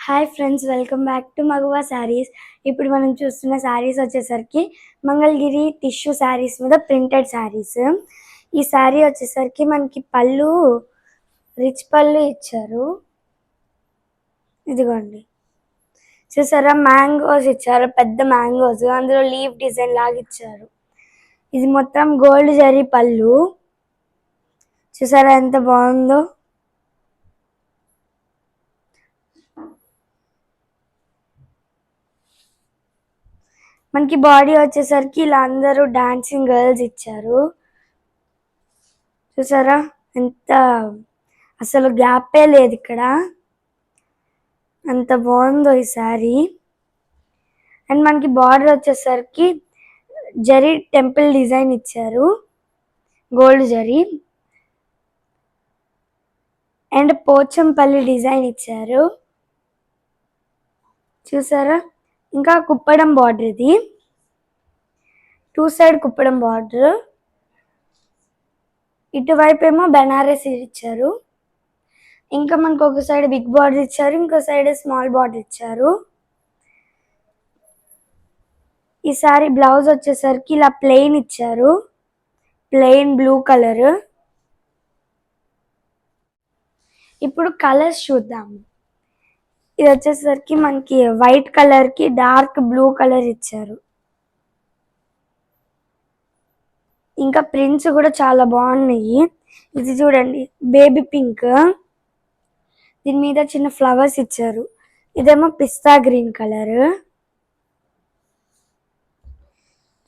Hi friends, welcome back to మగువా శారీస్. ఇప్పుడు మనం చూస్తున్న శారీస్ వచ్చేసరికి మంగళగిరి టిష్యూ శారీస్ మీద ప్రింటెడ్ శారీస్. ఈ శారీ వచ్చేసరికి మనకి పళ్ళు రిచ్ పళ్ళు ఇచ్చారు. ఇదిగోండి, చూసారా, మ్యాంగోస్ ఇచ్చారు, పెద్ద మ్యాంగోస్, అందులో లీఫ్ డిజైన్ లాగా ఇచ్చారు. ఇది మొత్తం గోల్డ్ జరీ పళ్ళు. చూసారా ఎంత బాగుందో. మనకి బాడీ వచ్చేసరికి ఇలా అందరూ డాన్సింగ్ గర్ల్స్ ఇచ్చారు. చూసారా ఎంత, అసలు గ్యాపే లేదు ఇక్కడ, అంత బాగుందో ఈ శారీ. అండ్ మనకి బార్డర్ వచ్చేసరికి జరీ టెంపుల్ డిజైన్ ఇచ్చారు, gold zari. And Pochampally design ఇచ్చారు, చూసారా. ఇంకా కుప్పడం బార్డర్, ఇది 2 సైడ్ కుప్పడం బార్డర్. ఇటువైపు ఏమో బెనారస్ ఇచ్చారు. ఇంకా మనకు ఒక సైడ్ బిగ్ బార్డర్ ఇచ్చారు, ఇంకో సైడ్ స్మాల్ బార్డర్ ఇచ్చారు. ఈ సారీ బ్లౌజ్ వచ్చేసరికి ఇలా ప్లెయిన్ ఇచ్చారు, ప్లెయిన్ బ్లూ కలర్. ఇప్పుడు కలర్స్ చూద్దాము. ఇది వచ్చేసరికి మనకి వైట్ కలర్ కి డార్క్ బ్లూ కలర్ ఇచ్చారు. ఇంకా ప్రింట్స్ కూడా చాలా బాగున్నాయి. ఇది చూడండి, బేబీ పింక్, దీని మీద చిన్న ఫ్లవర్స్ ఇచ్చారు. ఇదేమో పిస్తా గ్రీన్ కలర్,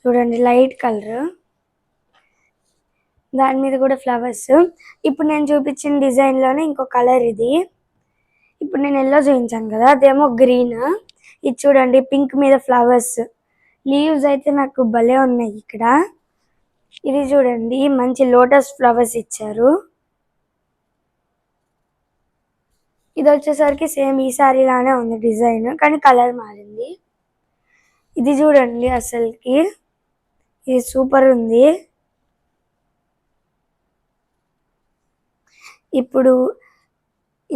చూడండి లైట్ కలర్, దాని మీద కూడా ఫ్లవర్స్. ఇప్పుడు నేను చూపించిన డిజైన్ లోనే ఇంకో కలర్ ఇది. ఇప్పుడు నేను ఎల్లో చూపించాను కదా, అదేమో గ్రీన్. ఇది చూడండి, పింక్ మీద ఫ్లవర్స్, లీవ్స్ అయితే నాకు భలే ఉన్నాయి ఇక్కడ. ఇది చూడండి, మంచి లోటస్ ఫ్లవర్స్ ఇచ్చారు. ఇది వచ్చేసరికి సేమ్ ఈ సారీ లానే ఉంది డిజైన్, కానీ కలర్ మారింది. ఇది చూడండి, అసలుకి ఇది సూపర్ ఉంది. ఇప్పుడు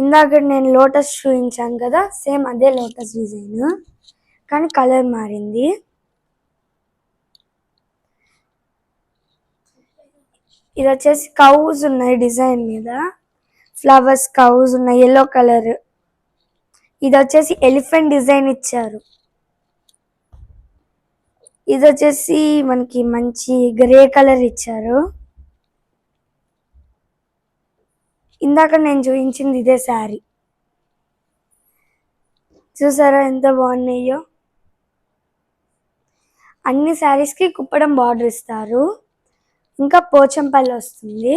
ఇందాక నేను లోటస్ చూపించాను కదా, సేమ్ అదే లోటస్ డిజైన్, కానీ కలర్ మారింది. ఇది వచ్చేసి కౌస్ ఉన్నాయి డిజైన్ మీద, ఫ్లవర్స్ కౌస్ ఉన్నాయి, ఎల్లో కలర్. ఇది వచ్చేసి ఎలిఫెంట్ డిజైన్ ఇచ్చారు. ఇది వచ్చేసి మనకి మంచి గ్రే కలర్ ఇచ్చారు. ఇందాక నేను చూపించింది ఇదే శారీ. చూసారా ఎంత బాగున్నాయో. అన్ని శారీస్కి కుప్పడం బార్డర్ ఇస్తారు, ఇంకా పోచంపల్లి వస్తుంది.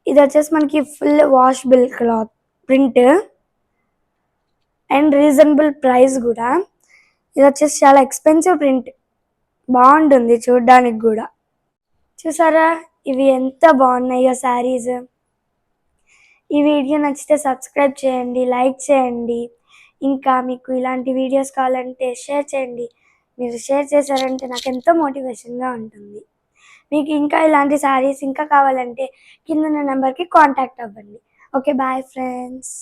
ఇది వచ్చేసి మనకి full washable cloth print and reasonable price కూడా. ఇది వచ్చేసి చాలా ఎక్స్పెన్సివ్ ప్రింట్, బాగుంటుంది చూడడానికి కూడా. చూసారా ఇవి ఎంత బాగున్నాయో శారీస్. ఈ వీడియో నచ్చితే సబ్స్క్రైబ్ చేయండి, లైక్ చేయండి. ఇంకా మీకు ఇలాంటి వీడియోస్ కావాలంటే షేర్ చేయండి. మీరు షేర్ చేశారంటే నాకు ఎంతో మోటివేషన్గా ఉంటుంది. మీకు ఇంకా ఇలాంటి శారీస్ ఇంకా కావాలంటే కింద నెంబర్కి కాంటాక్ట్ అవ్వండి. Okay, bye friends.